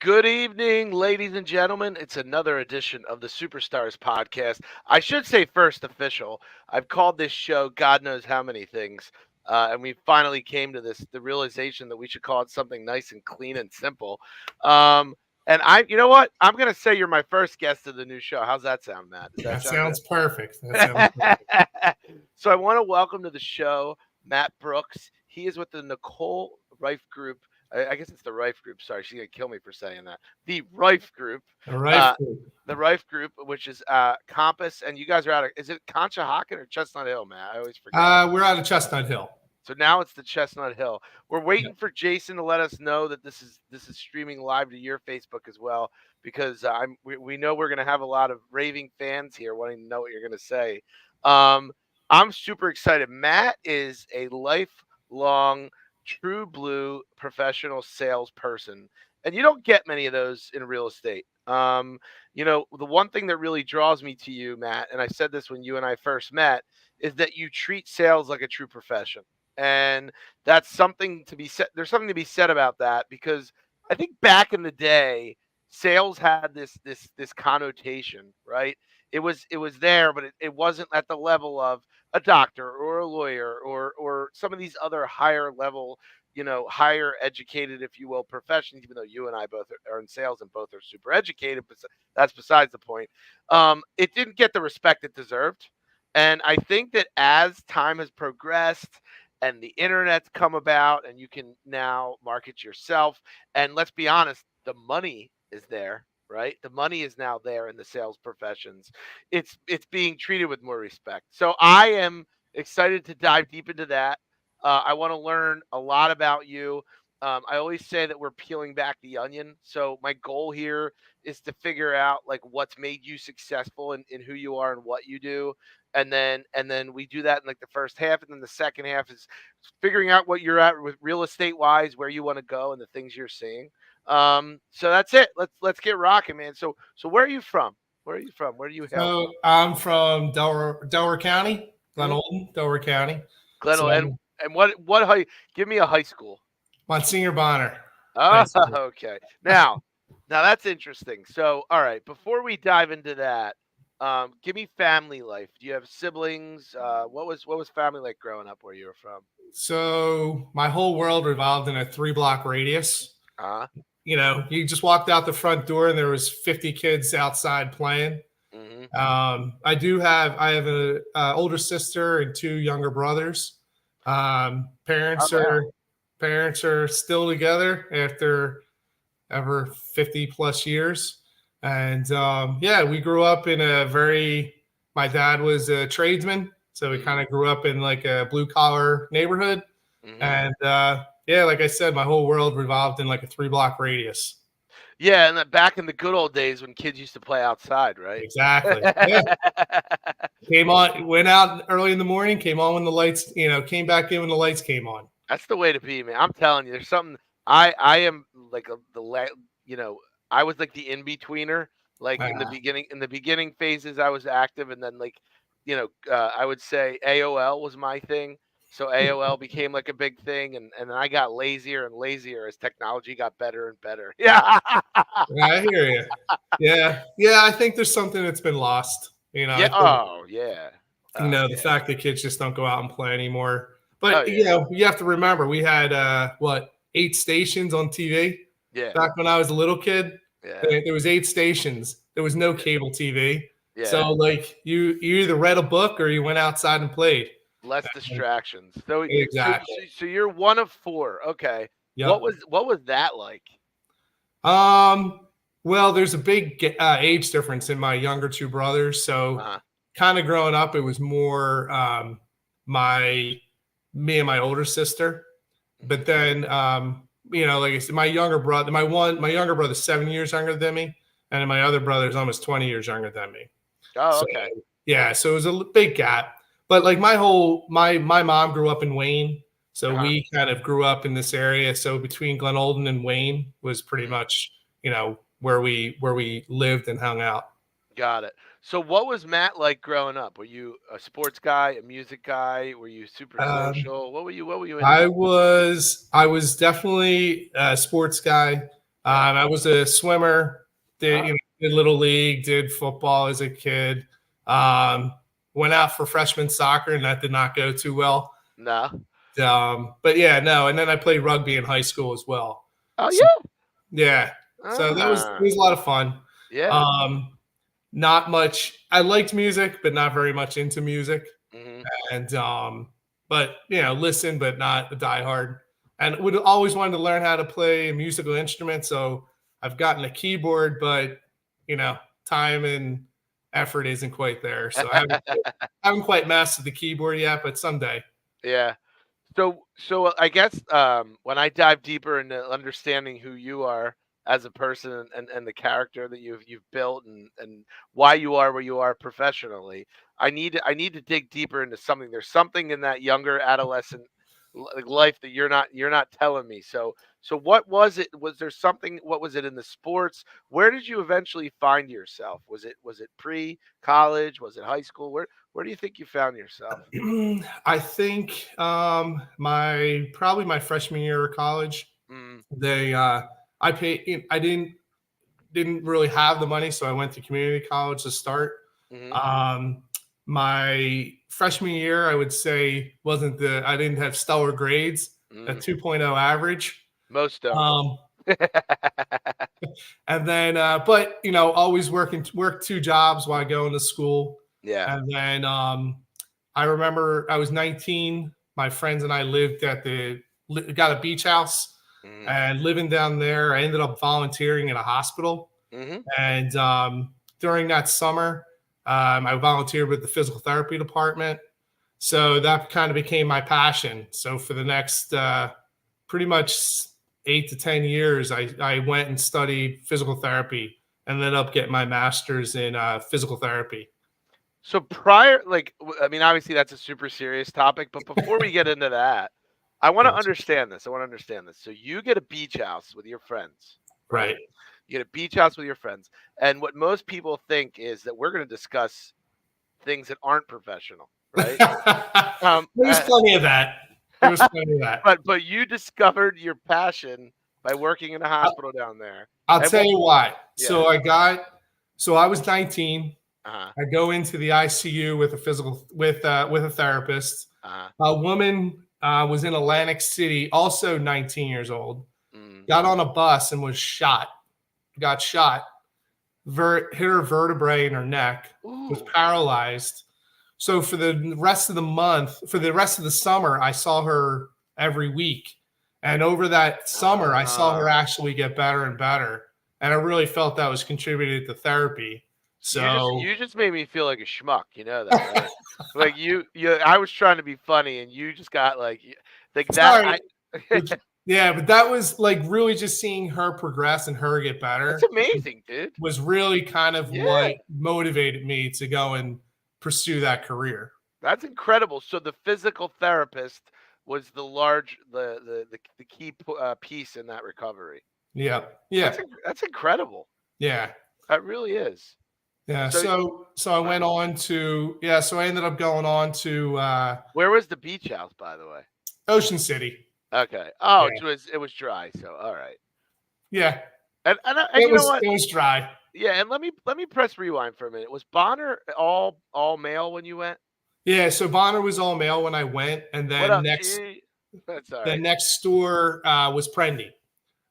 Good evening, ladies and gentlemen. It's another edition of the Superstars podcast. I should say first official. I've called this show God knows how many things. And we finally came to the realization that we should call it something nice and clean and simple. Um, you know what? I'm going to say you're my first guest of the new show. How's that sound, Matt? Does that That sound good? sounds perfect. That sounds perfect. So I want to welcome to the show Matt Brooks. He is with the Nicole Rife Group. I guess it's the Rife Group. Sorry, she's gonna kill me for saying that. The Rife Group, All right. uh, the Rife Group, which is Compass, and you guys are out of. Is it Conshohocken or Chestnut Hill, Matt? I always forget. We're out of Chestnut Hill. So now it's the Chestnut Hill. We're Yeah. waiting for Jason to let us know that this is streaming live to your Facebook as well, because we know we're gonna have a lot of raving fans here wanting to know what you're gonna say. Um, I'm super excited. Matt is a lifelong true blue professional salesperson, and you don't get many of those in real estate. The one thing that really draws me to you, Matt, and I said this when you and I first met, is that you treat sales like a true profession. And that's something to be said. There's something to be said about that because I think back in the day, sales had this connotation, right? It was there, but it wasn't at the level of a doctor or a lawyer or some of these other higher level, higher educated, if you will, professions. Even though you and I both are in sales and both are super educated, but that's besides the point. It didn't get the respect it deserved, and I think that as time has progressed and the internet's come about and you can now market yourself, and let's be honest, the money is there, right? The money is now there in the sales professions. It's being treated with more respect. So I am excited to dive deep into that. I want to learn a lot about you. I always say that we're peeling back the onion. So my goal here is to figure out like what's made you successful in who you are and what you do. And then we do that in like the first half, and then the second half is figuring out what you're at with real estate wise, where you want to go, and the things you're seeing. So that's it. Let's get rocking, man. So where are you from? Where are you from? Where do you hail from? So I'm from Delaware County, Glen Mhm. Olden, Delaware County. Glen, So and what high? Give me a high school. Monsignor Bonner High Oh, School. okay. Now that's interesting. So, all right, before we dive into that, give me family life. Do you have siblings? What was family like growing up where you were from? So my whole world revolved in a 3-block radius. Uh-huh. You just walked out the front door and there was 50 kids outside playing. Mm-hmm. I have a older sister and 2 younger brothers. Parents Oh, are parents are still together after ever 50 plus years. And yeah, we grew up in my dad was a tradesman. So we mm-hmm. kind of grew up in like a blue collar neighborhood. Mm-hmm. And yeah, like I said, my whole world revolved in like a 3-block radius. Yeah, and then back in the good old days when kids used to play outside, right? Exactly. Yeah. Went out early in the morning, came on when the lights, came back in when the lights came on. That's the way to be, man. I'm telling you, there's something. I am like you know, I was like the in betweener. Like in the beginning phases, I was active, and then like, I would say AOL was my thing. So AOL became like a big thing, and then I got lazier and lazier as technology got better and better. Yeah. Yeah, I hear you. Yeah. Yeah. I think there's something that's been lost. I Yeah. think, Oh yeah. the fact that kids just don't go out and play anymore. Oh But, yeah. you have to remember we had, 8 stations on TV Yeah. back when I was a little kid. Yeah. There was 8 stations. There was no cable TV. Yeah. So like you either read a book or you went outside and played. Less distractions. Exactly. So you're one of four. Okay. What Yep. was that like? Um, well, there's a big age difference in my younger 2 brothers. So Uh-huh. kind of growing up, it was more me and my older sister. But then, like I said, my younger brother's 7 years younger than me, and then my other brother's almost 20 years younger than me. Oh, So okay. yeah, so it was a big gap. But like my mom grew up in Wayne, so Uh-huh. we kind of grew up in this area. So between Glen Olden and Wayne was pretty much where we lived and hung out. Got it. So what was Matt like growing up? Were you a sports guy, a music guy? Were you super Um, social? What were you into? I was definitely a sports guy. Yeah. I was a swimmer. Did Oh, did little league, did football as a kid. Um, Went out for freshman soccer, and that did not go too well. no. But yeah, no. And then I played rugby in high school as well. Oh So yeah. yeah, so that was it Ah. was a lot of fun. Yeah. Um, Not much. I liked music, but not very much into music. Hmm. And but listen, but not a diehard. And would always wanted to learn how to play a musical instrument. So I've gotten a keyboard, but you know, time and effort isn't quite there. So I haven't quite mastered the keyboard yet, but someday. Yeah. So I guess when I dive deeper into understanding who you are as a person and the character that you've built and why you are where you are professionally, I need to dig deeper into something. There's something in that younger adolescent life that you're not telling me. So what was it? Was there something? What was it in the sports? Where did you eventually find yourself? Was it pre college? Was it high school? Where do you think you found yourself? I think my probably my freshman year of college, Mm, they I paid I didn't really have the money, so I went to community college to start. mm-hmm, Um, my freshman year, I would say, wasn't the I didn't have stellar grades, a mm. 2.0 average. Most don't. Um, and then, but always worked two jobs while going to school. Yeah. And then I remember I was 19. My friends and I lived got a beach house, Mhm. and living down there, I ended up volunteering in a hospital. Mhm. And during that summer, I volunteered with the physical therapy department. So that kind of became my passion. So for the next pretty much 8 to 10 years, I went and studied physical therapy and ended up getting my master's in physical therapy. So prior, like, I mean, obviously that's a super serious topic, but before we get into that, I want to Yes. understand this. I want to understand this. So you get a beach house with your friends, right? Right. You get a beach house with your friends, and what most people think is that we're going to discuss things that aren't professional, right? There Um, was uh, plenty of that. There was plenty of that. but you discovered your passion by working in a I- hospital down there, I'll and tell what? you why. Yeah. So I was 19. Uh huh. I go into the ICU with with a therapist. Uh huh. A woman was in Atlantic City, also 19 years old. Mm. Got on a bus and was shot. Got shot. Hit her vertebrae in her neck. Was Ooh. paralyzed. So for the rest of the month, for the rest of the summer, I saw her every week. And over that summer, I saw her Ah. actually get better and better. And I really felt that was contributed to therapy. So you just So you just made me feel like a schmuck, you know that, right? Like you I was trying to be funny and you just got like that sorry. I Yeah, but that was like really just seeing her progress and her get That's better amazing, dude. was really kind of Yeah, what motivated me to go and pursue that career. that's incredible. So the physical therapist was the key piece in that recovery. Yeah. Yeah. That's incredible. Yeah. That really is. Yeah. So So I went wow. on to so I ended up going on to Where was the beach house, by the way? Ocean City. Okay. Oh, Yeah. it was dry. So all right. Yeah. And you know what? It was dry. Yeah, and let me press rewind for a minute. Was Bonner all male when you went? Yeah, so Bonner was all male when I went, and What then up, G? That's all the right. next store was Prendy. Wendy,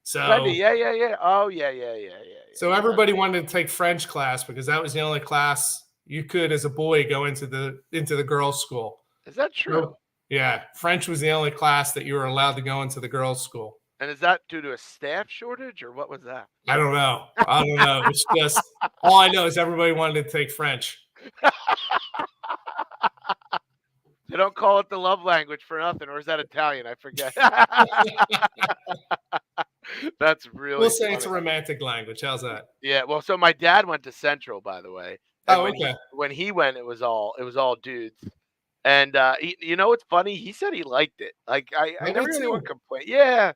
So yeah, yeah, yeah. Oh, yeah, yeah, yeah, yeah, yeah. so Okay. everybody wanted to take French class because that was the only class you could as a boy go into the girls' school. Is that true? So yeah, French was the only class that you were allowed to go into the girls' school. And is that due to a staff shortage or what was that? I don't know. I don't know. It's just all I know is everybody wanted to take French. They don't call it the love language for nothing, or is that Italian? I forget. That's We'll really say it's funny. a romantic language. How's that? Yeah, well, so my dad went to Central, by the way, and Oh, okay. when he went, it was all dudes. And you know what's funny? He said he liked it. Like I I never did hear anyone too. complain. Yeah,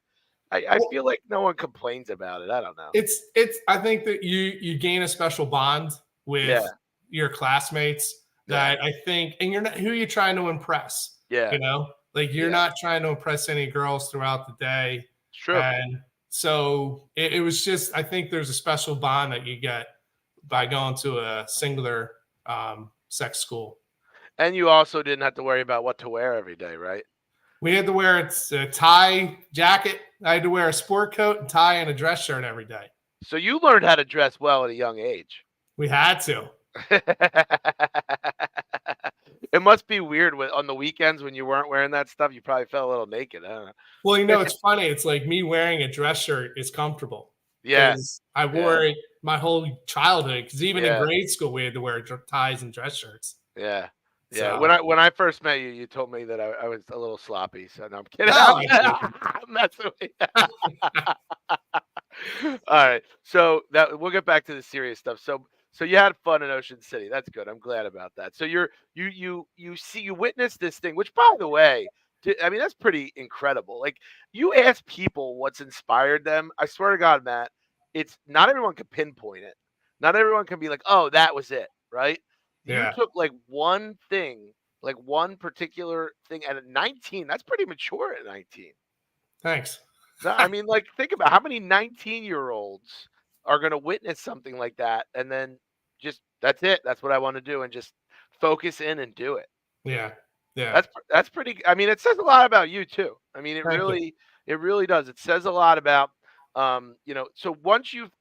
I Well, feel like no one complains about it. I don't know. it's I think that you gain a special bond with Yeah, your classmates yeah, that I think and you're not who you're trying to impress, yeah, like you're yeah. not trying to impress any girls throughout the day. It's true. And So it was just, I think there's a special bond that you get by going to a singular sex school. And you also didn't have to worry about what to wear every day, right? We had to wear a tie jacket. I had to wear a sport coat and tie and a dress shirt every day. So you learned how to dress well at a young age. We had to. It must be weird on the weekends when you weren't wearing that stuff. You probably felt a little naked. I don't know. Well, it's funny. It's like me wearing a dress shirt is comfortable Yeah, because I yeah, wore it my whole childhood. Because even in yeah, grade school, we had to wear ties and dress shirts. yeah, yeah. So When I first met you, you told me that I was a little sloppy. So no, I'm kidding. no, I did. I'm messing with you. All right. So that we'll get back to the serious stuff. So you had fun in Ocean City. That's good. I'm glad about that. So you witnessed this thing, which by the way, I mean that's pretty incredible. Like you ask people what's inspired them. I swear to God, Matt, it's not everyone can pinpoint it. Not everyone can be like, oh, that was it, right? You Yeah. took like one thing, like one particular thing at 19. That's pretty mature at 19. Thanks. No, I mean, like, think about how many 19-year-olds are going to witness something like that and then just that's it. That's what I want to do and just focus in and do it. Yeah. Yeah. That's pretty. I mean, it says a lot about you too. I mean, Thank you. it really does. It says a lot about So once you've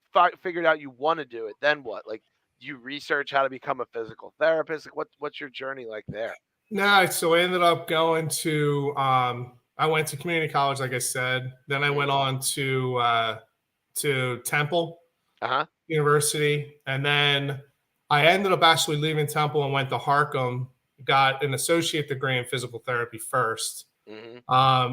figured out you want to do it, then what? Like, do you research how to become a physical therapist? Like, what's your journey like there? No, so I ended up going to I went to community college, like I said. Then I went Hmm. on to Temple Uh huh. University, and then I ended up actually leaving Temple and went to Harcum. Got an associate degree in physical therapy first, Hmm.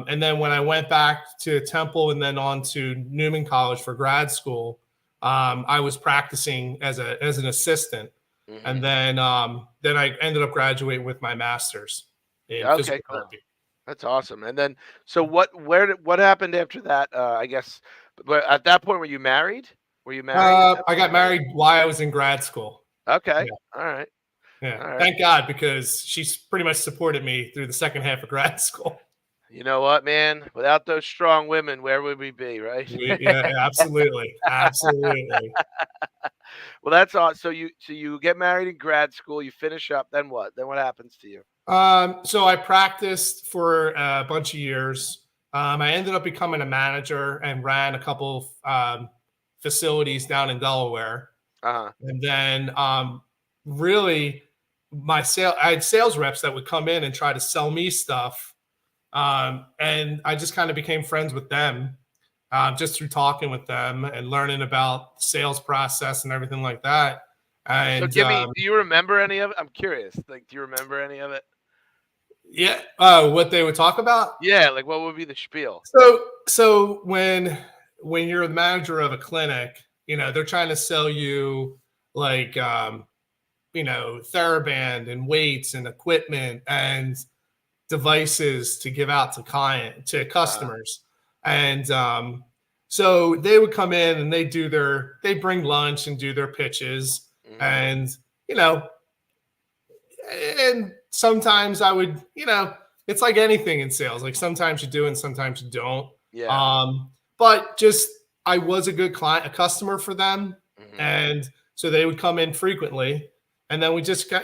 and then when I went back to Temple and then on to Newman College for grad school, I was practicing as an assistant, and Hmm. then I ended up graduating with my master's in Okay. physical Cool. therapy. That's awesome. And then, so what happened after that? I guess, but at that point, were you married? Were you married at that I got point? Or? married while I was in grad school. Okay. Yeah, All right. yeah. All right. Thank God because she's pretty much supported me through the second half of grad school. You know what, man? Without those strong women, where would we be, right? Yeah, absolutely, absolutely. Well, that's awesome. So you get married in grad school. You finish up. Then what? Then what happens to you? So I practiced for a bunch of years. I ended up becoming a manager and ran a couple facilities down in Delaware. Uh huh. And then really I had sales reps that would come in and try to sell me stuff. And I just kind of became friends with them just through talking with them and learning about the sales process and everything like that. So And give me. Do you remember any of it? I'm curious. Like, do you remember any of it? yeah, what they would talk about. Yeah. Like, what would be the spiel? So when you're the manager of a clinic, they're trying to sell you like TheraBand and weights and equipment and devices to give out to Uh. customers. And so they would come in and they bring lunch and do their pitches. Mhm. And, you know, and sometimes I would, it's like anything in sales. Like sometimes you do and sometimes you don't. Yeah. But just I was a good client, a customer for them. Mhm. And so they would come in frequently. And then we just got,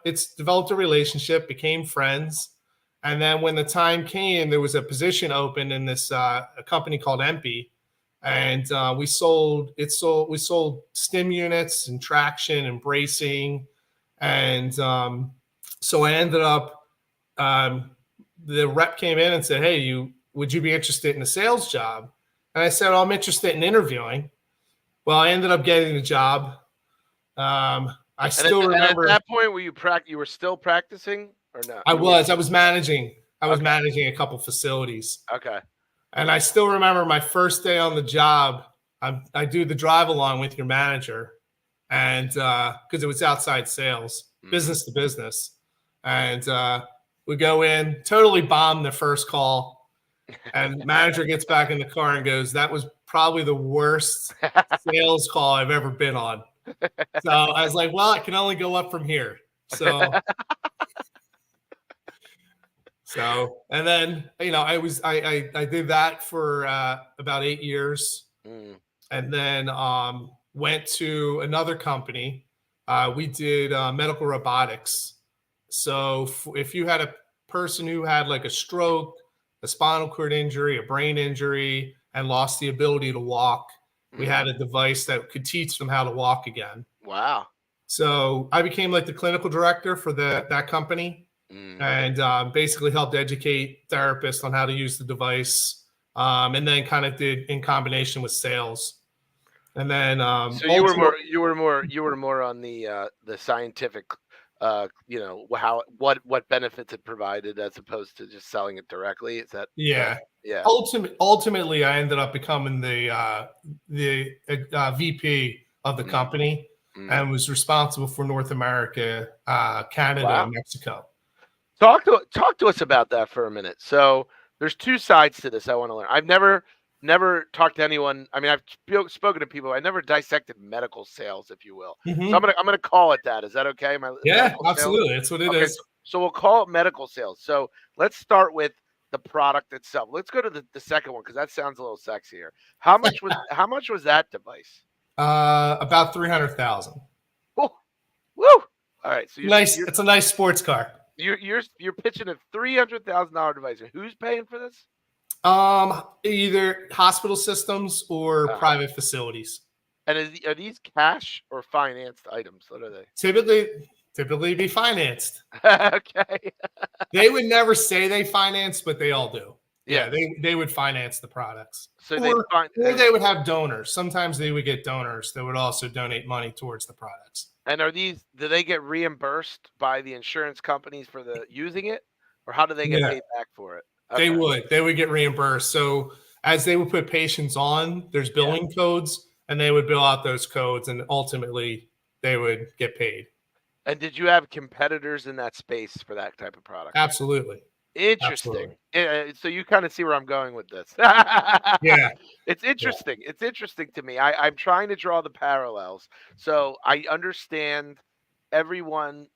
it's developed a relationship, became friends. And then when the time came, there was a position open in this a company called Empy, and we sold stim units and traction and bracing, and so I ended up the rep came in and said, "Hey, would you be interested in a sales job?" And I said, "I'm interested in interviewing." Well, I ended up getting the job. I still And at remember that point, were you you were still practicing or no? I You were. was I was managing I was Okay. managing a couple facilities. Okay. And I still remember my first day on the job. I do the drive along with your manager, and because it was outside sales, Mhm. business to business, and we go in, totally bomb the first call, and manager gets back in the car and goes, "That was probably the worst sales call I've ever been on." So I was like, "Well, it can only go up from here." So, and then, I did that for about 8 years, Mm, and then went to another company. We did medical robotics. So if you had a person who had like a stroke, a spinal cord injury, a brain injury, and lost the ability to walk, we mm. had a device that could teach them how to walk again. Wow. So I became like the clinical director for that company, Mm. and basically helped educate therapists on how to use the device, and then kind of did in combination with sales. And then So ultimately, you were more on the scientific, how what benefits it provided as opposed to just selling it directly. Is that yeah, yeah. ultimately, I ended up becoming the VP of the Mm, company, mm. and was responsible for North America, Canada, Wow. and Mexico. Talk to us about that for a minute. So there's two sides to this I want to learn. I've never talked to anyone. I mean, I've spoken to people. I never dissected medical sales, if you will. So Hmm. I'm gonna call it that. Is that okay? My Yeah, medical sales. absolutely. That's what it Okay, is. so we'll call it medical sales. So let's start with the product itself. Let's go to the second one because that sounds a little sexier. How much was that device? About 300,000. Oh, woo! All right, so Nice. It's a nice sports car. you're pitching a $300,000 device. And who's paying for this? Either hospital systems or Uh, private facilities. and are these cash or financed items? What are they? Typically, typically be financed. Okay. They would never say they finance, but they all do. Yeah, Yes. they would finance the products, So they'd or find or they would have donors. Sometimes they would get donors that would also donate money towards the products. and are these do they get reimbursed by the insurance companies for the using it, or how do they get Yeah, paid back for it? they Okay. would. They would get reimbursed. So as they would put patients on, there's Yeah. billing codes, and they would bill out those codes, and ultimately they would get paid. And did you have competitors in that space for that type of product? Absolutely, absolutely. Interesting. So you kind of see where I'm going with this. Yeah, It's yeah. interesting. It's interesting to me. I'm trying to draw the parallels. So I understand everyone,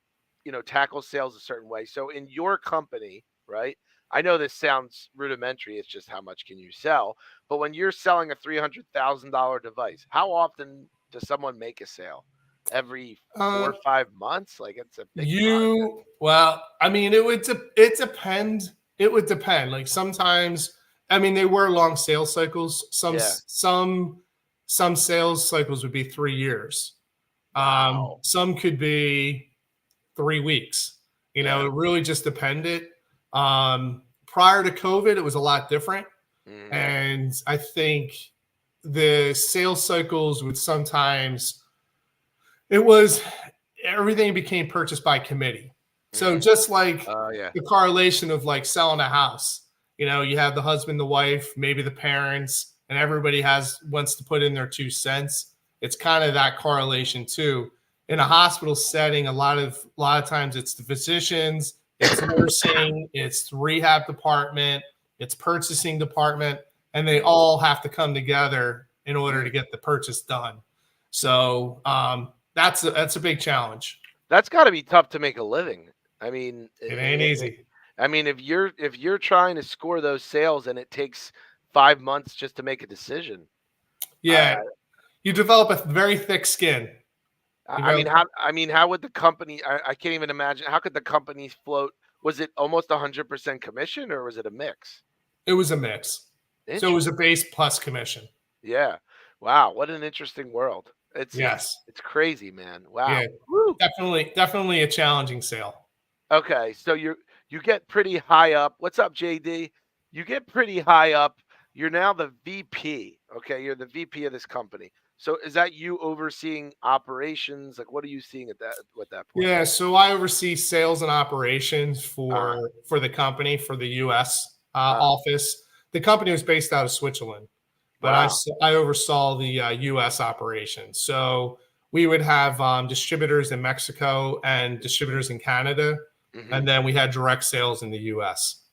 tackles sales a certain way. So in your company, right? I know this sounds rudimentary. It's just how much can you sell? But when you're selling a $300,000 device, how often does someone make a sale? Every four Uh, or 5 months? Like it's a big project. well, I mean, it depend. It would depend. Like sometimes, I mean, they were long sales cycles. Yeah. Some sales cycles would be 3 years. Wow. Some could be 3 weeks. Yeah. It really just depended. Prior to COVID, it was a lot different, Mhm. and I think the sales cycles would sometimes it was everything became purchased by committee. So Mhm. just like Oh, yeah. the correlation of like selling a house, you have the husband, the wife, maybe the parents, and everybody has wants to put in their 2 cents. It's kind of that correlation too. In a hospital setting, a lot of times it's the physicians, it's nursing, it's the rehab department, it's purchasing department, and they Mhm. all have to come together in order to Mm. get the purchase done. So that's a big challenge. That's gotta be tough to make a living. I mean, It ain't easy. I mean, if you're trying to score those sales and it takes 5 months just to make a decision, I Yeah, you develop a very thick skin. I You I know, mean, how would the company I can't even imagine how could the companies float? Was it almost 100% commission or was it a mix? it was a mix. So it was a Interesting. base plus commission. Yeah. Wow, what an interesting world. Yes. It's crazy, man. Yeah. Wow. Woo. Definitely a challenging sale. Okay, so you get pretty high up. What's up, JD? You get pretty high up. You're now the VP. Okay, you're the VP of this company. So is that you overseeing operations? Like, what are you seeing at that point? Yeah, so I oversee sales and operations Uh, for the company for the U.S. uh, Office. The company was based out of Switzerland, but wow. I oversaw the U.S. operations. So we would have distributors in Mexico and distributors in Canada, Hmm. and then we had direct sales in the U.S.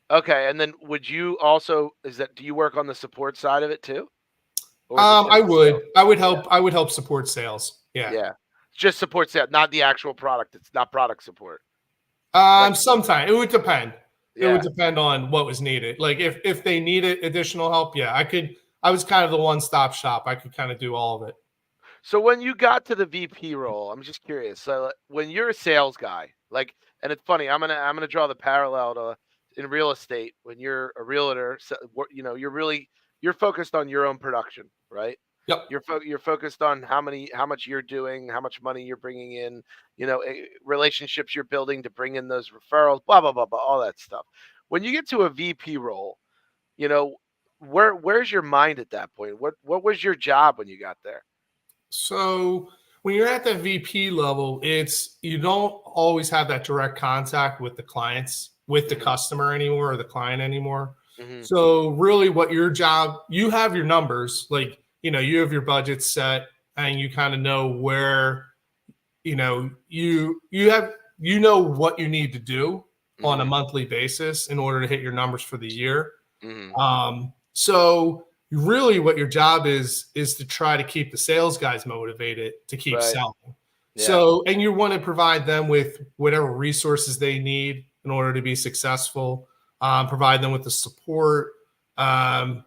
Okay, and then would you also do you work on the support side of it too, or is it I just the would sales? Yeah, I would help support sales. Yeah. yeah. Just support sales, not the actual product. It's not product support. Like, Sometime it would depend. It would Yeah. depend on what was needed. Like if they needed additional help, yeah, I could. I was kind of the one-stop shop. I could kind of do all of it. So when you got to the VP role, I'm just curious. So when you're a sales guy, like, and it's funny, I'm gonna draw the parallel to in real estate. When you're a realtor, so, you're focused on your own production, right? Yep. You're focused on how much you're doing, how much money you're bringing in, relationships you're building to bring in those referrals, blah blah blah blah, all that stuff. When you get to a VP role, you know, where's your mind at that point? What was your job when you got there? So when you're at the VP level, it's you don't always have that direct contact with the clients, with the Hmm. customer anymore or the client anymore. Hmm. So really what your job, you have your numbers, like, you have your budget set and you kind of know where, you know what you need to do on a Hmm. monthly basis in order to hit your numbers for the year. Hmm. So really what your job is to try to keep the sales guys motivated to keep Right. selling. Yeah. So, and you want to provide them with whatever resources they need in order to be successful, provide them with the support, um,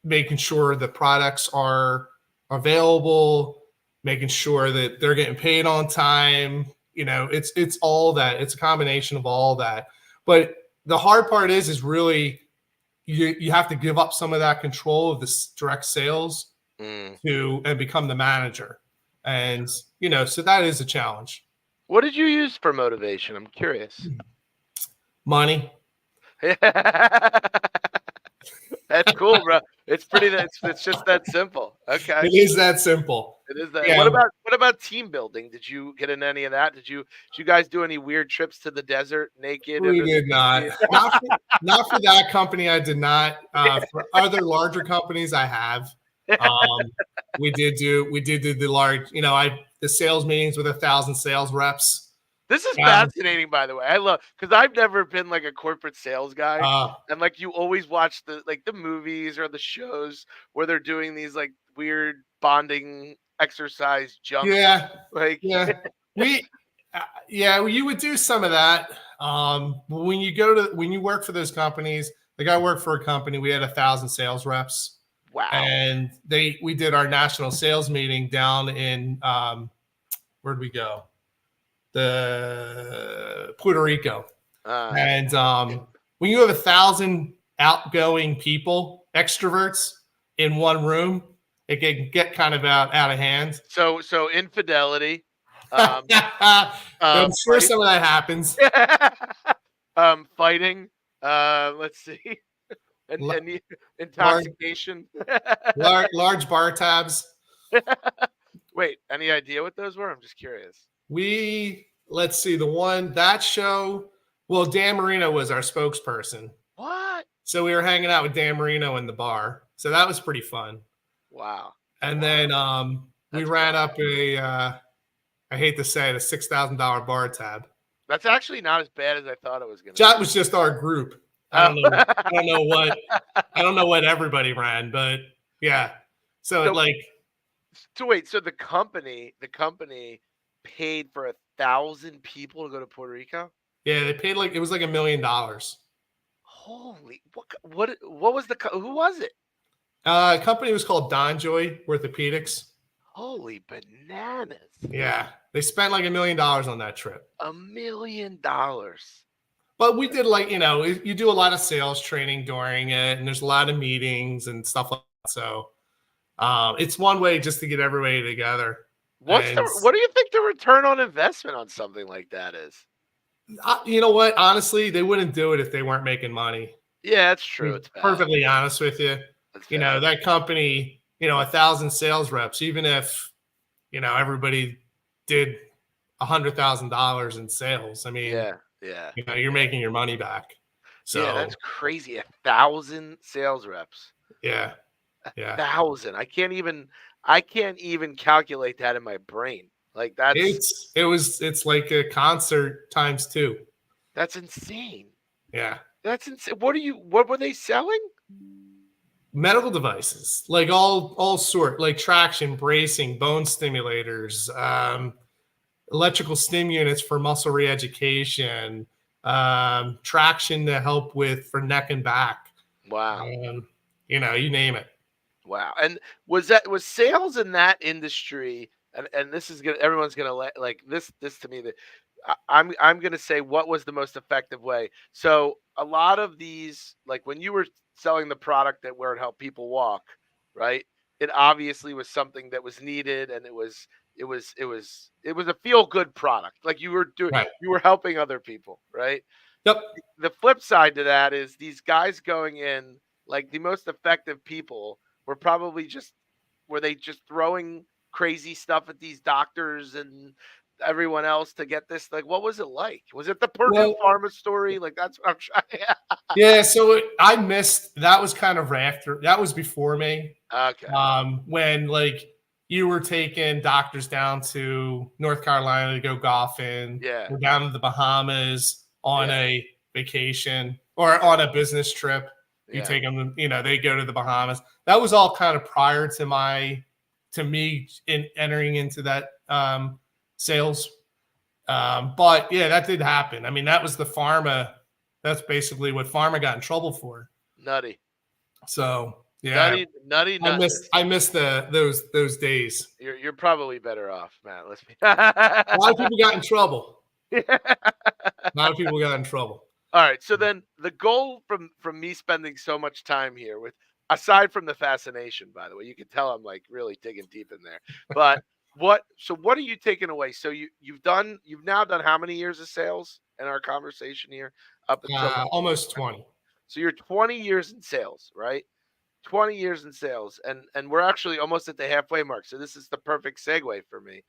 making sure the products are available, making sure that they're getting paid on time. It's all that. It's a combination of all that. But the hard part is really you have to give up some of that control of this direct sales Mm. to and become the manager. And so that is a challenge. What did you use for motivation? I'm curious. Money. That's cool, bro. It's pretty. It's just that simple. Okay. It is that simple. It is that. Yeah, What about team building? Did you get in any of that? Did you guys do any weird trips to the desert naked we under the did not. sea? Not for that company. I did not. For other larger companies, I have. Um, we did do the large. The sales meetings with 1,000 sales reps. This is Um, fascinating, by the way. I love because I've never been like a corporate sales guy, uh, and like you always watch the movies or the shows where they're doing these like weird bonding exercise jumps. yeah, Like, yeah. We, yeah, you would do some of that. But when you work for those companies, like I worked for a company, we had 1,000 sales reps, wow. and we did our national sales meeting down in where'd we go? The Puerto Rico. Uh, And when you have 1,000 outgoing people, extroverts in one room, it can get kind of out of hand. so infidelity, um, I'm sure fight, some of that happens. fighting. Let's see, and Large, intoxication. large bar tabs. Wait, any idea what those were? I'm just curious. Let's see, the one that show. Well, Dan Marino was our spokesperson, What? so we were hanging out with Dan Marino in the bar. So that was pretty fun. Wow. And Wow. then we That's ran wild. up I hate to say it, a $6,000 bar tab. That's actually not as bad as I thought it was gonna That be. was just our group. I Oh. don't know. I don't know what. I don't know what everybody ran, but yeah. So it So like so wait, so the company paid for 1,000 people to go to Puerto Rico? yeah, they paid like it was like $1 million. Holy, what was who was it? Company was called Donjoy Orthopedics. Holy bananas. Yeah, they spent like $1 million on that trip. $1 million. But we did like you do a lot of sales training during it, and there's a lot of meetings and stuff like that. So it's one way just to get everybody together. And What do you think the return on investment on something like that is? you know what? Honestly, they wouldn't do it if they weren't making money. Yeah, it's To true. be It's valid. perfectly honest with you, That's valid. that company, 1,000 sales reps, even if everybody did $100,000 in sales, I mean, Yeah, yeah. you're making your money back. Yeah, that's So crazy. 1,000 sales reps. yeah, yeah, 1,000. I can't even calculate that in my brain. Like it's like a concert times two. that's insane. Yeah. That's insane. What were they selling? Medical devices, like all sort, like traction, bracing, bone stimulators, electrical stim units for muscle reeducation, traction to help with for neck and back. Wow. You name it. Wow. And was sales in that industry, and this is gonna everyone's gonna like this to me that I'm gonna say what was the most effective way. So a lot of these, like when you were selling the product that where it helped people walk, right? It obviously was something that was needed, and it was a feel good product. Like Right. you were helping other people, right? Yep. The flip side to that is these guys going in, like the most effective people were probably just were they just throwing crazy stuff at these doctors and everyone else to get this? Like, what was it like? Was it the perfect Well, pharma story? Like, that's what I'm trying. yeah. So I missed that was kind of after that was before me. Okay. When like you were taking doctors down to North Carolina to go golfing, Yeah. or down to the Bahamas on Yeah. a vacation or on a business trip. You Yeah. take them, they go to the Bahamas. That was all kind of prior to me in entering into that sales. But yeah, that did happen. I mean, that was the pharma. That's basically what pharma got in trouble for. Nutty. So yeah, Nutty I missed nutness. I missed those days. You're probably better off, Matt. Let's be. A lot of people got in trouble. A lot of people got in trouble. All right. So then the goal from me spending so much time here with aside from the fascination, by the way, you can tell I'm like really digging deep in there. But what are you taking away? So you've now done how many years of sales in our conversation here up until now? Almost 20. So you're 20 years in sales, right? 20 years in sales, and we're actually almost at the halfway mark. So this is the perfect segue for me.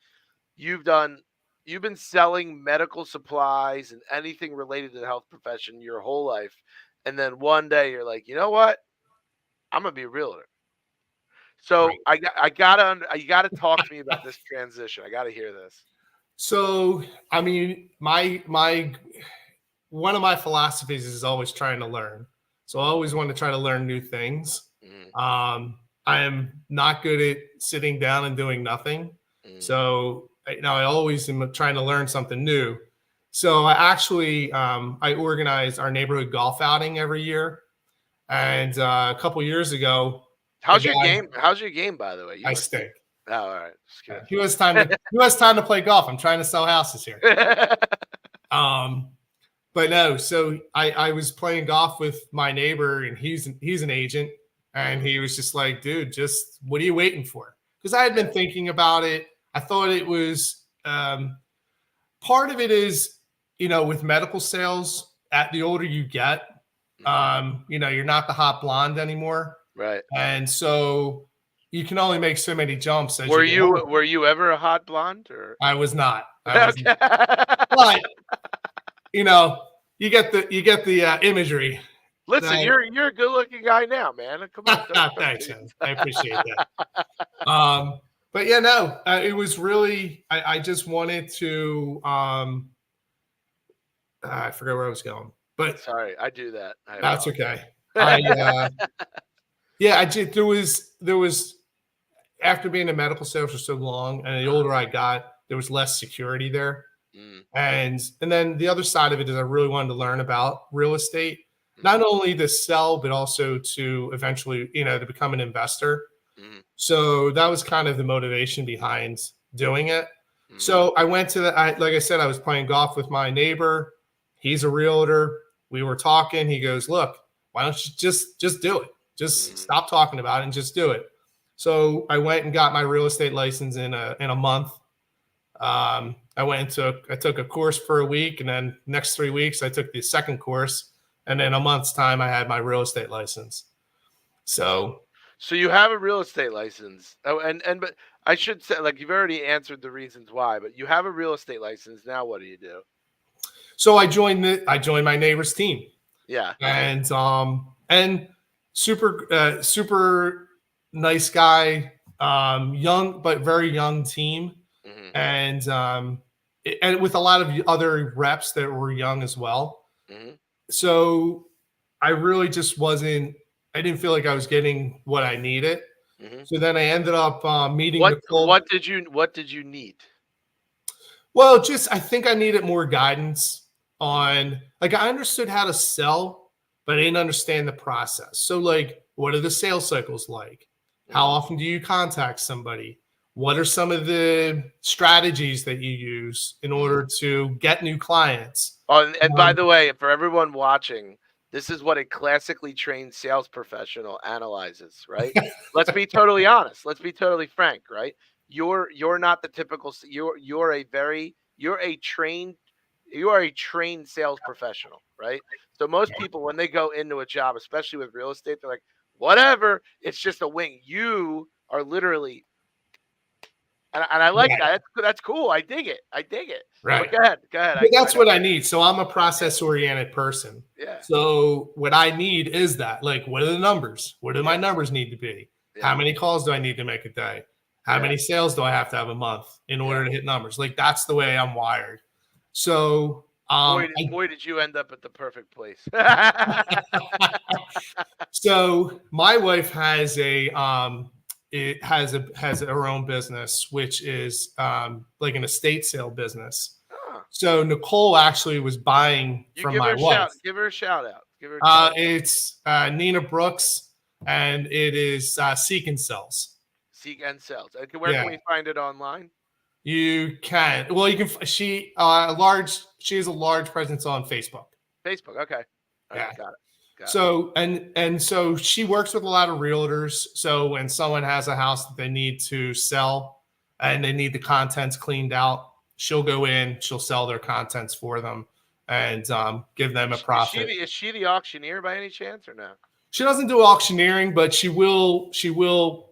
You've done you've been selling medical supplies and anything related to the health profession your whole life. And then one day you're like, you know what? I'm gonna be a realtor. So Right. you gotta talk to me about this transition. I gotta hear this. So I mean, my one of my philosophies is always trying to learn. So I always want to try to learn new things. Mm, I am not good at sitting down and doing nothing. mm. So I always am trying to learn something new. So I organize our neighborhood golf outing every year. And a couple years ago, the How's your guy game? How's your game, by the way? You I must be. stink. Oh, all right. Just Who has time to play golf? I'm trying to sell houses here. curious. Um, but no, so I was playing golf with my neighbor, and he's an agent, and he was just like, dude, just what are you waiting for? Because I had been thinking about it. I thought it was part of it is, with medical sales, at the older you get, you're not the hot blonde anymore. Right. And so you can only make so many jumps as Were you get older. you were you ever a hot blonde or? I was not. Okay. But you get the imagery. Listen, you're a good looking guy now, man. Come on. Thanks, man. I appreciate that. But yeah, no, it was really. I just wanted to. I forgot where I was going, but Sorry, I do that. that's okay. I did. There was after being in medical sales for so long, and the older I got, there was less security there. Mm, And then the other side of it is I really wanted to learn about real estate, not only to sell, but also to eventually, to become an investor. mm, So that was kind of the motivation behind doing it. mm, So I went to like I said, I was playing golf with my neighbor. He's a realtor. We were talking. He goes, look, why don't you just do it? Just stop talking about it and just do it. So I went and got my real estate license in a month. I took a course for a week, and then next 3 weeks I took the second course, and in a month's time I had my real estate license. So you have a real estate license. Oh, but I should say, like, you've already answered the reasons why, but you have a real estate license. Now what do you do? So I joined my neighbor's team. Yeah. And super nice guy, young but very young team, Mm-hmm. and with a lot of other reps that were young as well. Mm-hmm. So I really just wasn't. I didn't feel like I was getting what I needed. Mm-hmm. So then I ended up meeting What did you need? Well, just I think I needed more guidance. on, like, I understood how to sell, but I didn't understand the process. So, like, what are the sales cycles like? How Mm. often do you contact somebody? What are some of the strategies that you use in Mm. order to get new clients? Oh, and by Um, the way, for everyone watching, this is what a classically trained sales professional analyzes, right? Let's be totally honest. Let's be totally frank, right? You're not the typical you're a trained you are a trained sales professional, right? So most people when they go into a job, especially with real estate, they're like, "Whatever, it's just a wing." You are literally and I like right, that. That's cool. I dig it. I dig it. But right. go ahead. Go ahead. But I that's know. what I need. So I'm a Yeah. process oriented person. Yeah. So what I need is that, like, what are the numbers? What do my Yeah. numbers need to be? How Yeah. many calls do I need to make a day? How Yeah. many sales do I have to have a month in Yeah. order to hit numbers? Like, that's the way I'm wired. So, Boy, did you end up at the perfect place. so my wife has has her own business, which is like an estate sale business. Huh. So Nicole actually was buying You from give my her a wife. shout. Give her a shout out. Give her a shout. It's Nina Brooks, and it is Seek and Sells. Seek and sells. Okay, where Yeah, can we find it online? you can. Well, you can. She has a large presence on Facebook. Facebook. Okay. All Yeah. right. Got it. Got it. So and so she works with a lot of realtors. So when someone has a house that they need to sell and they need the contents cleaned out, she'll go in, she'll sell their contents for them, and give them a profit. Is she the auctioneer by any chance or no? She doesn't do auctioneering, but she will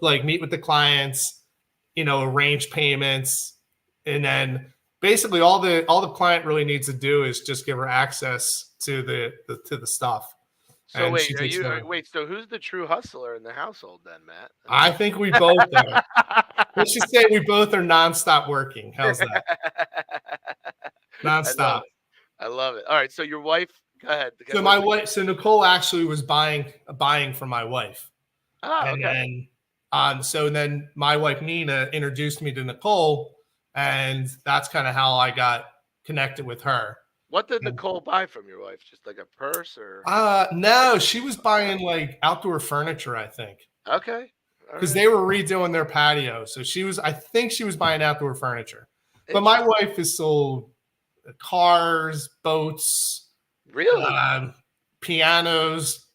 like meet with the clients, arrange payments, and then basically all the client really needs to do is just give her access to the stuff, So and she wait, takes care. wait? So who's the true hustler in the household then, Matt? I I mean, think we both are. Let's just say we both are nonstop working. How's that? I love Nonstop. it. I love it. All right. So your wife, go ahead. So What my was it? wife, so Nicole actually was buying for my wife, Ah, and okay. then so then my wife Nina introduced me to Nicole, and that's kind of how I got connected with her. What did Nicole buy from your wife? Just like a purse or? No, she was buying like outdoor furniture, I think, Okay. All because right. they were redoing their patio. So I think she was buying outdoor furniture. But my Interesting. wife has sold cars, boats, Really? um, pianos,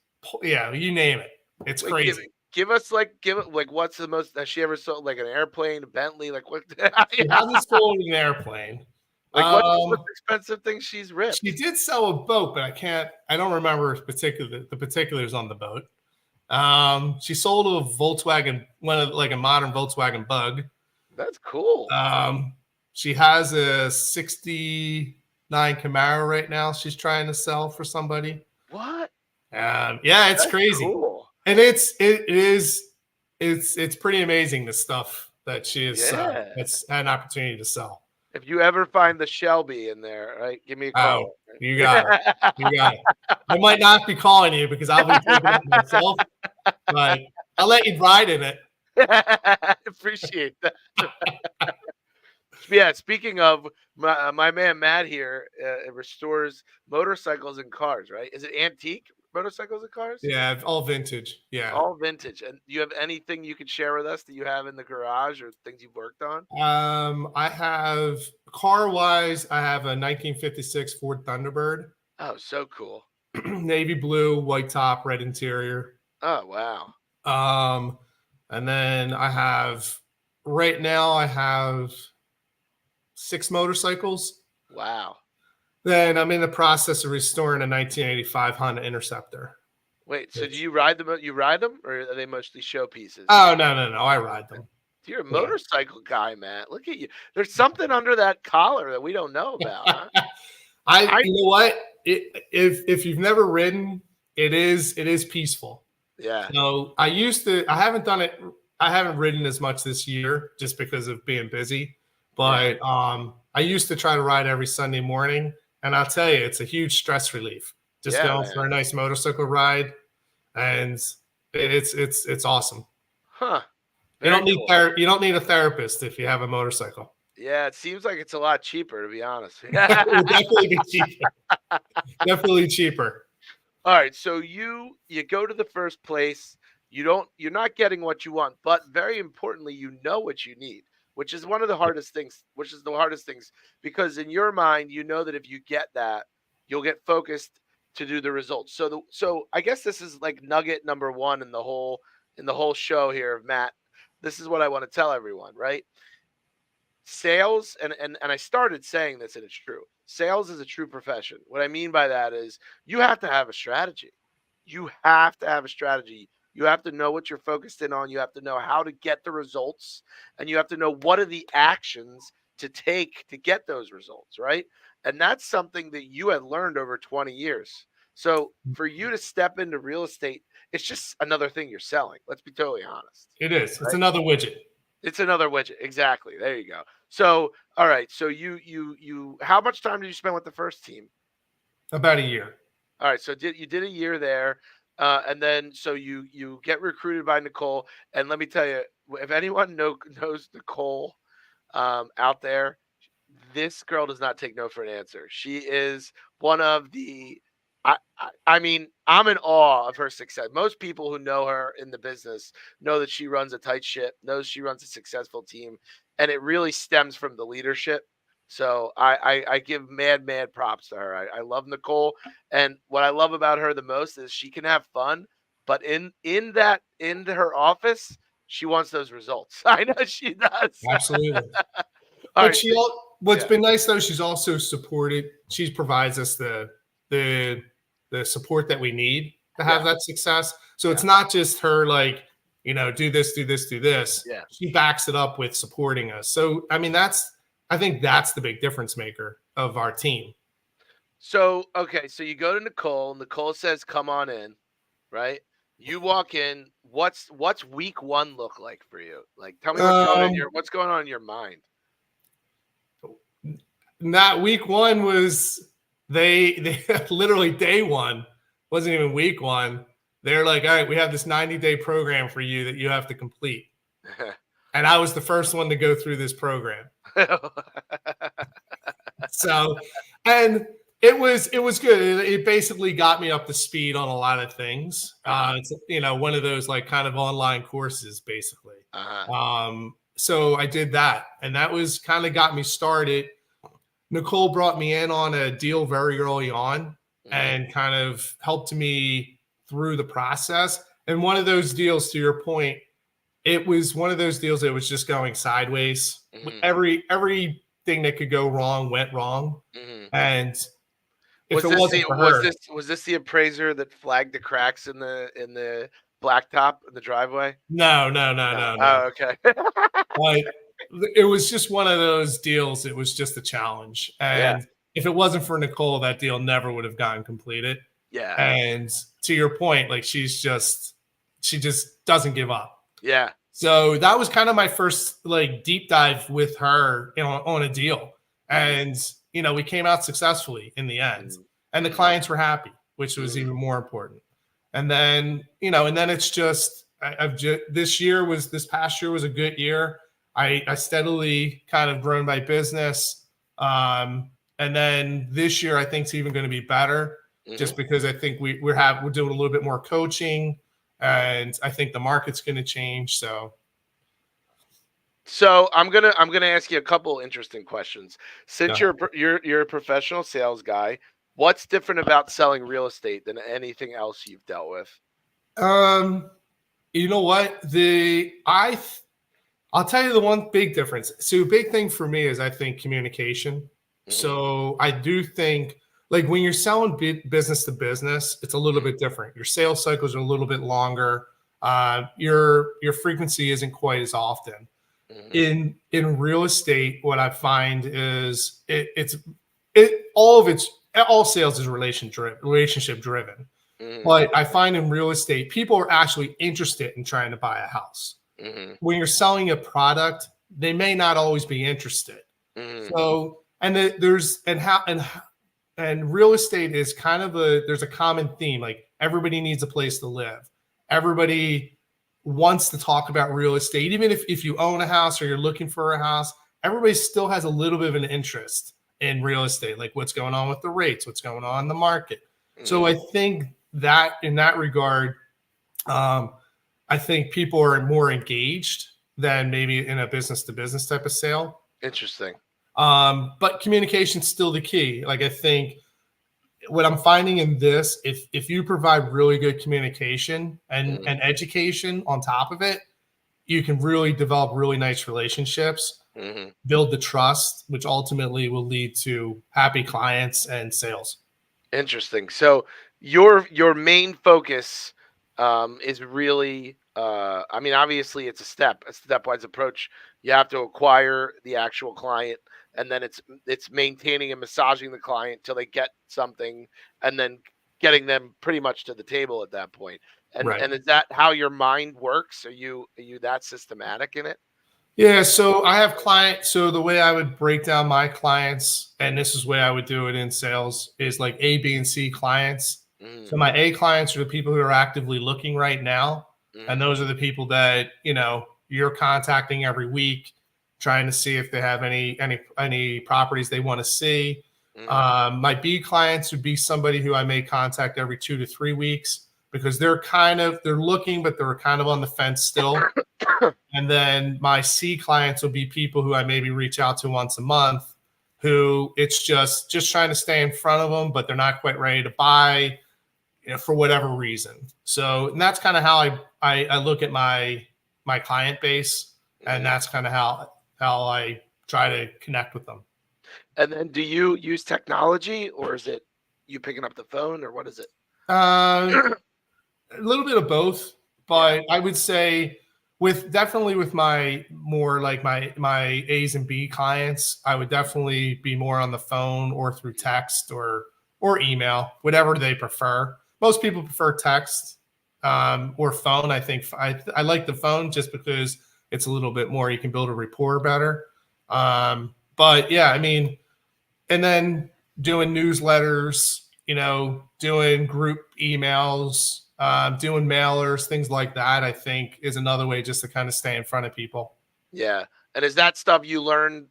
yeah, you name it. It's Wait, crazy. give it like what's the most has she ever sold like an airplane, a Bentley, like what She yeah. hasn't sold an airplane. Like what's the most Um, expensive thing she's she ripped? did sell a boat, but I don't remember the particulars on the boat. She sold a Volkswagen, like a modern Volkswagen Bug. That's cool. Um, she has a '69 Camaro right now. She's trying to sell for somebody. What? Yeah, it's That's crazy, cool. and it's pretty amazing the stuff that she has Yeah. that's had an opportunity to sell. If you ever find the Shelby in there, right, give me a Oh, call. you got it. You got it. I might not be calling you because I'll be taking it myself, but I'll let you ride in it. Appreciate that. Yeah, speaking of my man Matt here, restores motorcycles and cars. Right? Is it antique motorcycles and cars? Yeah, all vintage. Yeah. All vintage. And do you have anything you could share with us that you have in the garage or things you've worked on? I have car wise, I have a 1956 Ford Thunderbird, Oh, so cool. navy blue, white top, red interior. Oh, wow. Um, and then right now I have 6 motorcycles. Wow. Then I'm in the process of restoring a 1985 Honda Interceptor. Wait, so do Which, you ride them? You ride them, or are they mostly showpieces? oh no, I ride them. You're a Yeah. motorcycle guy, Matt. Look at you. There's something under that collar that we don't know about, huh? You know what? If you've never ridden, it is peaceful. Yeah. So I haven't ridden as much this year just because of being busy. But I used to try to ride every Sunday morning, and I'll tell you, it's a huge stress relief. Just Yeah, going man. for a nice motorcycle ride, and it's awesome. Huh. You Very don't need cool. you don't need a therapist if you have a motorcycle. Yeah, it seems like it's a lot cheaper, to be honest. It would definitely be cheaper. Definitely cheaper. All right, so you go to the first place. You're not getting what you want, but very importantly, you know what you need, which is one of the hardest things, which is the hardest things because in your mind, you know that if you get that, you'll get focused to do the results. So I guess this is like nugget number 1 in the whole show here of Matt. This is what I want to tell everyone, right? Sales and I started saying this and it's true. Sales is a true profession. What I mean by that is you have to have a strategy. You have to have a strategy. You have to know what you're focused in on. You have to know how to get the results and you have to know what are the actions to take to get those results, right? And that's something that you had learned over 20 years. So for you to step into real estate, it's just another thing you're selling. Let's be totally honest. It is. It's Right? another widget. It's another widget. Exactly. There you go. So, all right. So you how much time did you spend with the first team? About a year. All right. So you did a year there, and then so you get recruited by Nicole. And let me tell you, if anyone knows Nicole out there, this girl does not take no for an answer. She is one of the I mean, I'm in awe of her success. Most people who know her in the business know that she runs a tight ship, knows she runs a successful team, and it really stems from the leadership. So I give mad props to her. I love Nicole, and what I love about her the most is she can have fun, but in her office, she wants those results. I know she does. Absolutely. All But right, so, what's yeah, been nice though, she's also supported. She provides us the the support that we need to have yeah, that success. So yeah, it's not just her like, do this, do this, do this. yeah. She backs it up with supporting us. So I mean, I think that's the big difference maker of our team. So, okay, so you go to Nicole. Nicole says, "Come on in," right? You walk in. What's week 1 look like for you? Like, tell me Um, what's going on in your mind. Not week one was they literally day one wasn't even week one. They're like, all right, we have this 90-day program for you that you have to complete. And I was the first one to go through this program. So, and it was good. It basically got me up to speed on a lot of things. It's one of those like kind of online courses, basically. So I did that, and that was kind of got me started. Nicole brought me in on a deal very early on and kind of helped me through the process. And one of those deals, to your point, it was one of those deals that was just going sideways. Everything that could go wrong went wrong. And if it wasn't for her, was this the appraiser that flagged the cracks in the blacktop in the driveway? no. Oh, okay. Like it was just one of those deals. It was just a challenge. Yeah, And if it wasn't for Nicole, that deal never would have gotten completed. yeah, And to your point, like she just doesn't give up. yeah. So that was kind of my first like deep dive with her on a deal. And we came out successfully in the end. And the clients were happy, which was even more important. And then, and then it's just this past year was a good year. I steadily kind of grown my business. And then this year I think it's even going to be better just because I think we're doing a little bit more coaching, and I think the market's going to change. So I'm gonna ask you a couple interesting questions. Since Yeah. you're a professional sales guy, what's different about selling real estate than anything else you've dealt with? You know what? I'll tell you the one big difference. So, a big thing for me is I think communication. So, I do think like when you're selling business to business, it's a little bit different. Your sales cycles are a little bit longer. Your frequency isn't quite as often. In real estate, what I find is all sales is relationship driven. But I find in real estate, people are actually interested in trying to buy a house. When you're selling a product, they may not always be interested. So, and real estate is kind of there's a common theme. Like everybody needs a place to live. Everybody wants to talk about real estate. Even if you own a house or you're looking for a house, everybody still has a little bit of an interest in real estate, like what's going on with the rates, what's going on in the market. So I think that in that regard, um, I think people are more engaged than maybe in a business to business type of sale. Interesting. But communication's still the key. Like I think what I'm finding in this, if you provide really good communication and education on top of it, you can really develop really nice relationships, build the trust, which ultimately will lead to happy clients and sales. Interesting. So your main focus is really I mean, obviously it's a stepwise approach. You have to acquire the actual client, and then it's maintaining and massaging the client till they get something, and then getting them pretty much to the table at that point. Right. And is that how your mind works? Are you that systematic in it? Yeah, so I have clients. So the way I would break down my clients, and this is the way I would do it in sales, is like A, B, and C clients. Mm, So my A clients are the people who are actively looking right now, and mm, those are the people that you're contacting every week, trying to see if they have any properties they want to see. mm. My B clients would be somebody who I may contact every 2 to 3 weeks because they're looking, but they're kind of on the fence still. And then my C clients will be people who I maybe reach out to once a month, who it's just trying to stay in front of them, but they're not quite ready to buy, for whatever reason. So, and that's kind of how I look at my client base, and that's kind of how I try to connect with them. And then do you use technology, or is it you picking up the phone, or what is it? Uh, a little bit of both, Yeah. but I would say with my more like my A's and B clients, I would definitely be more on the phone or through text or email, whatever they prefer. Most people prefer text or phone. I think I like the phone just because it's a little bit more. You can build a rapport better. But yeah, I mean, and then doing newsletters, doing group emails, doing mailers, things like that, I think is another way just to kind of stay in front of people. Yeah. And is that stuff you learned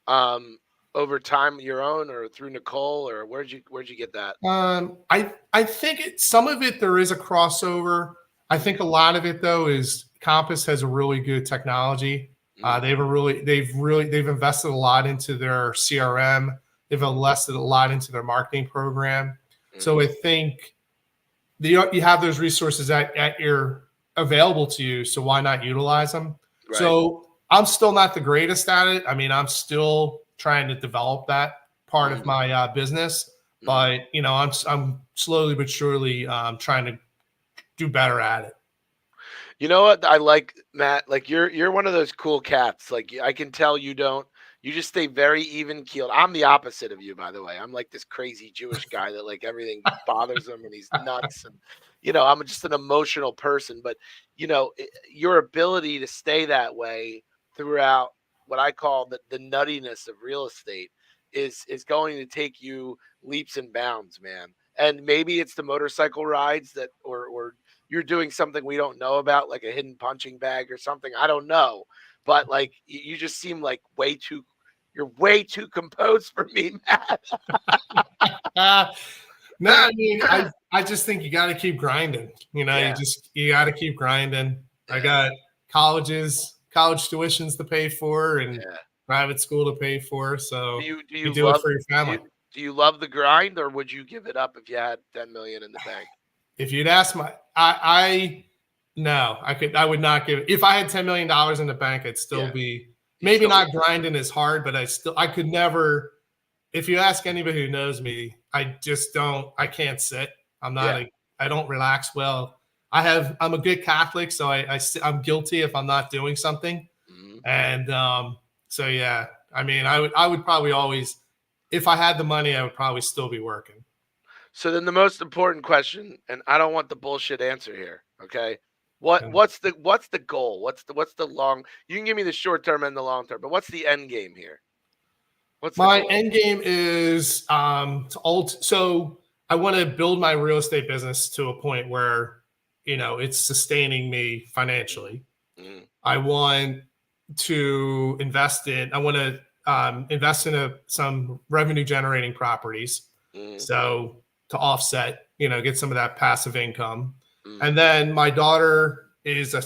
um over time your own, or through Nicole, or where'd you get that? I think some of it there is a crossover. I think a Mm, lot of it though is Compass has a really good technology. mm, They've invested a lot into their CRM. They've invested a lot into their marketing program. So mm. I think you have those resources at your available to you. So why not utilize them? Right. So I'm still not the greatest at it. I mean, I'm still trying to develop that part of Mm, my business, mm. but I'm slowly but surely trying to do better at it. You know what I like, Matt? Like you're one of those cool cats. Like I can tell you just stay very even keeled. I'm the opposite of you, by the way. I'm like this crazy Jewish guy that like everything bothers him and he's nuts, and I'm just an emotional person. But your ability to stay that way throughout what I call the nuttiness of real estate is going to take you leaps and bounds, man. And maybe it's the motorcycle rides that or you're doing something we don't know about, like a hidden punching bag or something. I don't know, but like you just seem like you're way too composed for me, Matt. Uh, no, I mean, I just think you got to keep grinding. Yeah, You got to keep grinding. I yeah, got college tuitions to pay for and yeah. private school to pay for. Do So you do you you do it love for your do you family. do you love the grind, or would you give it up if you had 10 million in the bank? If you'd ask I no, I would not give it. If I had $10 million in the bank, I'd still Yeah, be you maybe still not grinding as hard, but I could never. If you ask anybody who knows me, I can't sit. yeah. I don't relax well. I'm a good Catholic, so I'm guilty if I'm not doing something. Mhm. And so yeah, I mean, I would probably always, if I had the money, I would probably still be working. So then the most important question, and I don't want the bullshit answer here, okay? What And what's the goal? What's the long? You can give me the short term and the long term, but what's the end game here? What's the my goal? end game is so I want to build my real estate business to a point where it's sustaining me Mm, financially. mm, I want to invest in. I want to invest in some revenue generating properties, Mm, so to offset, get some of that passive income. mm. And then my daughter is a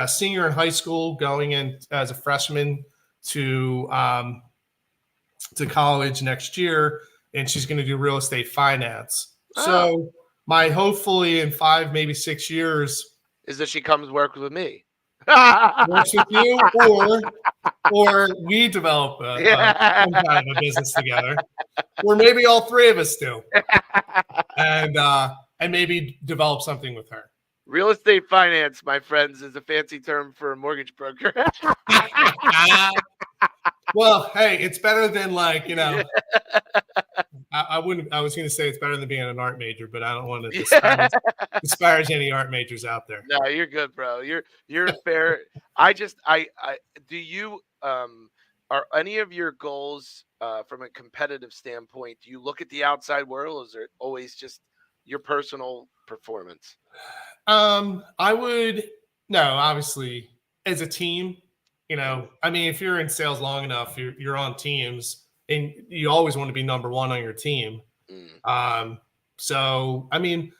senior in high school, going in as a freshman to to college next year, and she's going to do real estate finance. Oh, So my hopefully in 5, maybe 6 years, is that she comes work with me? works with you, or we develop some Yeah. kind of a business together, or maybe all three of us do, and maybe develop something with her. Real estate finance, my friends, is a fancy term for a mortgage broker. Well, hey, it's better than I wouldn't. I was going to say it's better than being an art major, but I don't want to Yeah. disparage any art majors out there. No, you're good, bro. You're fair. I do you are any of your goals from a competitive standpoint, do you look at the outside world, or is it always just your personal performance? I would no, obviously, as a team. Mm, I mean, if you're in sales long enough, you're on teams, and you always want to be number one on your team. mm, Um, so I mean,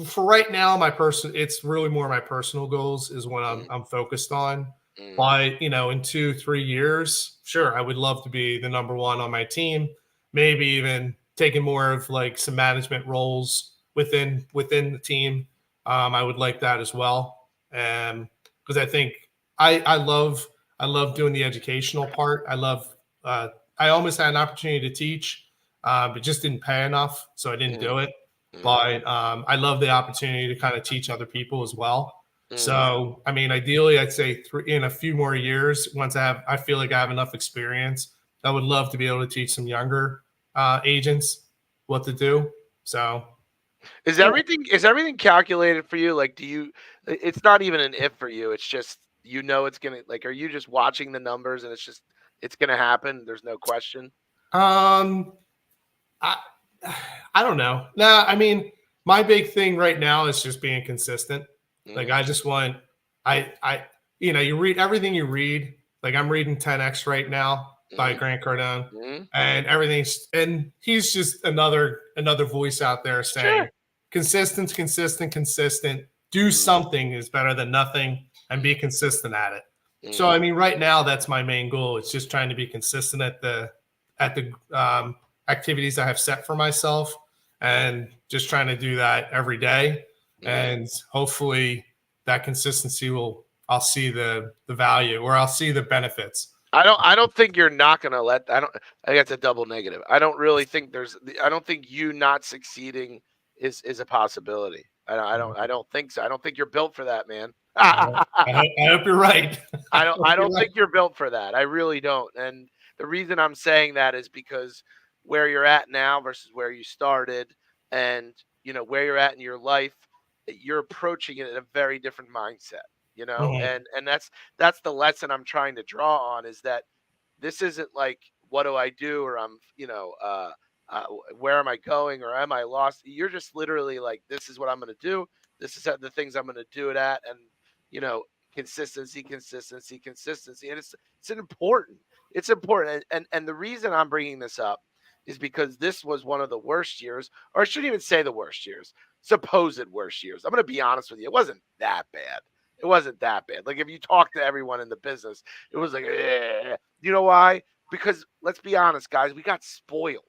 for right now, it's really more my personal goals is what I'm mm, I'm focused on. mm, But in 2-3 years, sure, I would love to be the number one on my team. Maybe even taking more of like some management roles within the team. I would like that as well, because I think I love doing the educational part. Uh, I almost had an opportunity to teach, but just didn't pay enough, so I didn't mm, do it. mm, But I love the opportunity to kind of teach other people as well. mm. So, I mean, ideally, I'd say in a few more years, once I feel like I have enough experience, I would love to be able to teach some younger agents what to do. So, yeah. Is everything calculated for you? Like, do you? It's not even an if for you. It's just it's gonna like. Are you just watching the numbers and it's gonna happen? There's no question. Um, I I don't know. Nah, I mean, my big thing right now is just being consistent. Like Mm, I just want I you read everything you read. Like I'm reading 10X right now by mm, Grant Cardone, mm. and he's just another voice out there saying Sure. consistent. Do Mm, something is better than nothing, and be mm, consistent at it. So I mm. mean, right now that's my main goal. It's just trying to be consistent at the activities I have set for myself, and just trying to do that every day. Mm. And hopefully that consistency I'll see the value, or I'll see the benefits. I don't think you're not gonna let. I think that's a double negative. I don't really think I don't think you not succeeding is a possibility. I don't think so. I don't think you're built for that, man. I hope you're right. I hope I you're don't right. think you're built for that. I really don't. And the reason I'm saying that is because where you're at now versus where you started, and where you're at in your life, you're approaching it in a very different mindset, Mhm. and that's the lesson I'm trying to draw on, is that this isn't like, what do I do, or where am I going, or am I lost? You're just literally like, this is what I'm going to do. This is the things I'm going to do it at, and you know, consistency, and it's important. It's important, and the reason I'm bringing this up is because this was one of the worst years, or I shouldn't even say the worst years, supposed worst years. I'm going to be honest with you. It wasn't that bad. It wasn't that bad. Like, if you talk to everyone in the business, it was like, eh. You know why? Because let's be honest, guys, we got spoiled,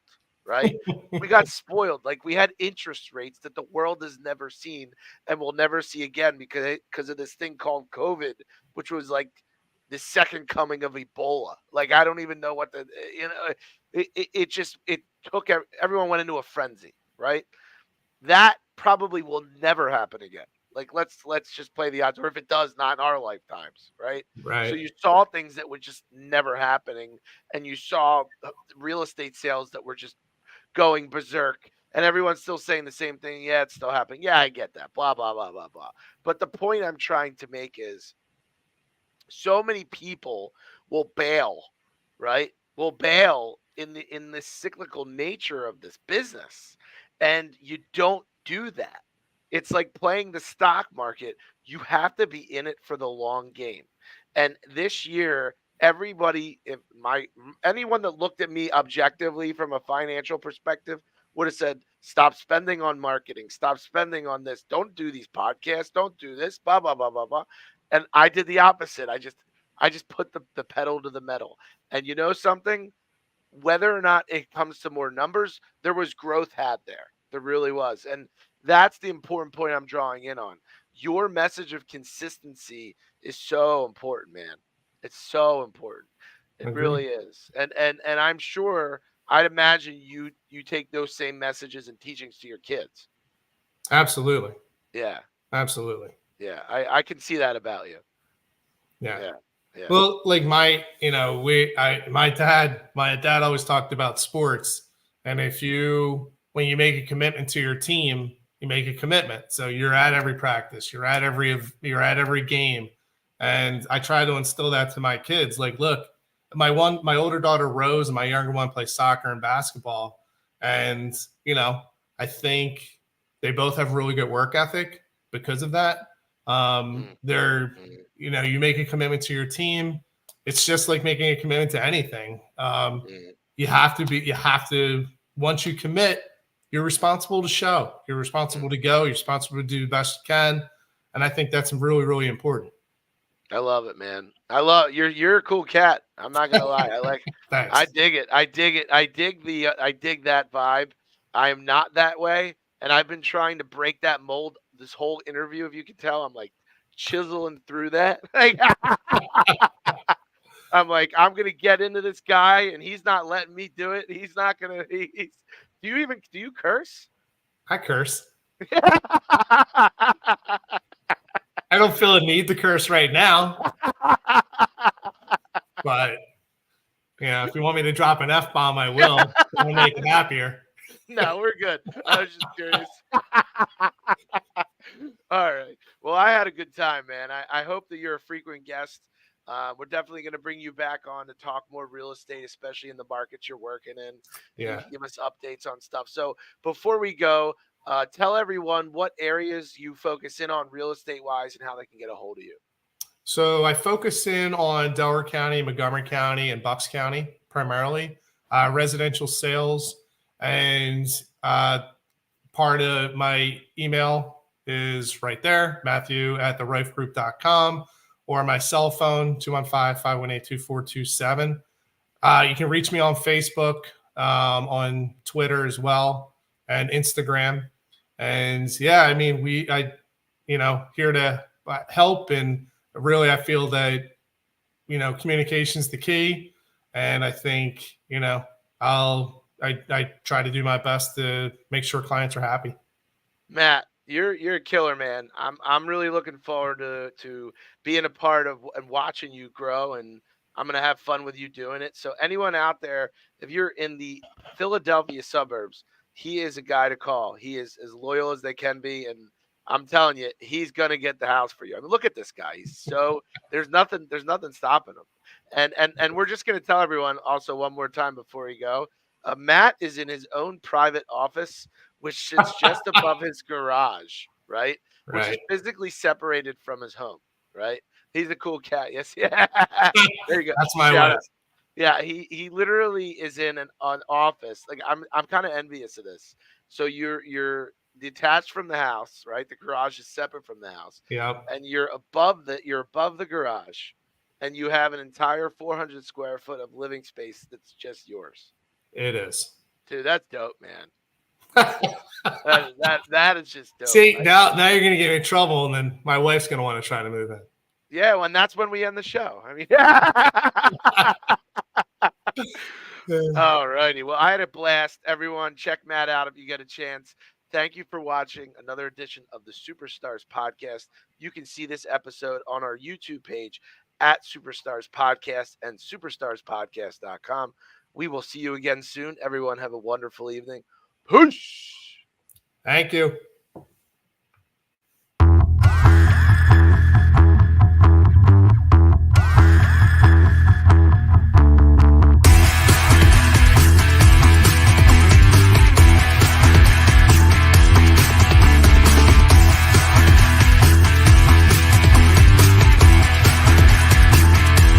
right? We got spoiled. Like, we had interest rates that the world has never seen and will never see again, because of this thing called COVID, which was like the second coming of Ebola. Like, I don't even know what it just it took everyone went into a frenzy, right? That probably will never happen again. Like, let's just play the odds, or if it does, not in our lifetimes, right? So Right. you saw things that were just never happening, and you saw real estate sales that were just going berserk, and everyone's still saying the same thing. Yeah, it's still happening. Yeah, I get that. Blah blah blah blah blah. But the point I'm trying to make is, so many people will bail, right? Will bail in the cyclical nature of this business. And you don't do that. It's like playing the stock market. You have to be in it for the long game. And this year, everybody, if my anyone that looked at me objectively from a financial perspective would have said, stop spending on marketing, stop spending on this, don't do these podcasts, don't do this, blah blah blah blah blah. And I did the opposite. I just put the pedal to the metal. And you know something? Whether or not it comes to more numbers, there was growth had there. There really was. And that's the important point I'm drawing in on. Your message of consistency is so important, man. It's so important. It Agree. really is. And I'm sure I'd imagine you take those same messages and teachings to your kids. Absolutely. Yeah. Absolutely. Yeah. I can see that about you. Yeah. Yeah. Yeah. Well, like my dad always talked about sports. And if you, when you make a commitment to your team, you make a commitment. So you're at every practice, you're at every game. And I try to instill that to my kids. Like, look, my older daughter Rose and my younger one play soccer and basketball. And, I think they both have really good work ethic because of that. Mm, They're mm, you make a commitment to your team. It's just like making a commitment to anything. mm, You have to, once you commit, you're responsible to show. You're mm. responsible to go. You're responsible to do the best you can. And I think that's really, really important. I love it, man. I love you're a cool cat. I'm not gonna lie. I Thanks. dig it. I dig it. I dig that vibe. I am not that way, and I've been trying to break that mold this whole interview. If you can tell, I'm like chiseling through that. Like I'm like I'm gonna get into this guy, and he's not letting me do it. He's not gonna. He's. Do you curse? I curse. I don't feel a need to curse right now, but if you want me to drop an F bomb, I will. It'll make it happier. No, we're good. I was just curious. All right. Well, I had a good time, man. I hope that you're a frequent guest. We're definitely going to bring you back on to talk more real estate, especially in the markets you're working in, and you Yeah. can give us updates on stuff. So before we go, tell everyone what areas you focus in on real estate wise and how they can get a hold of you. So I focus in on Delaware County, Montgomery County, and Bucks County primarily, residential sales. And part of my email is right there, Mathew at therifegroup.com, or my cell phone, 215-518-2427. You can reach me on Facebook, on Twitter as well, and Instagram. And yeah, I mean, here to help. And really, I feel that, communication's the key. And I think, I try to do my best to make sure clients are happy. Matt, you're a killer, man. I'm really looking forward to being a part of and watching you grow, and I'm gonna have fun with you doing it. So anyone out there, if you're in the Philadelphia suburbs, he is a guy to call. He is as loyal as they can be, and I'm telling you, he's gonna get the house for you. I mean, look at this guy. He's so there's nothing stopping him. And we're just gonna tell everyone also one more time before you go. Matt is in his own private office which sits just above his garage, right? Which is Right. physically separated from his home, right? He's a cool cat. Yes, yeah. There you go. That's my Shout way. out. Yeah, he literally is in an office. Like I'm kind of envious of this. So you're detached from the house, right? The garage is separate from the house, Yep. and you're above the garage, and you have an entire 400 square foot of living space that's just yours. It is. Dude, that's dope, man. That is just dope. See, now you're gonna get me in trouble, and then my wife's gonna want to try to move in. Yeah, well, and that's when we end the show. I mean, all righty. Well, I had a blast. Everyone, check Matt out if you get a chance. Thank you for watching another edition of the Superstars Podcast. You can see this episode on our YouTube page at Superstars Podcast and superstarspodcast.com. We will see you again soon. Everyone, have a wonderful evening. Peace. Thank you.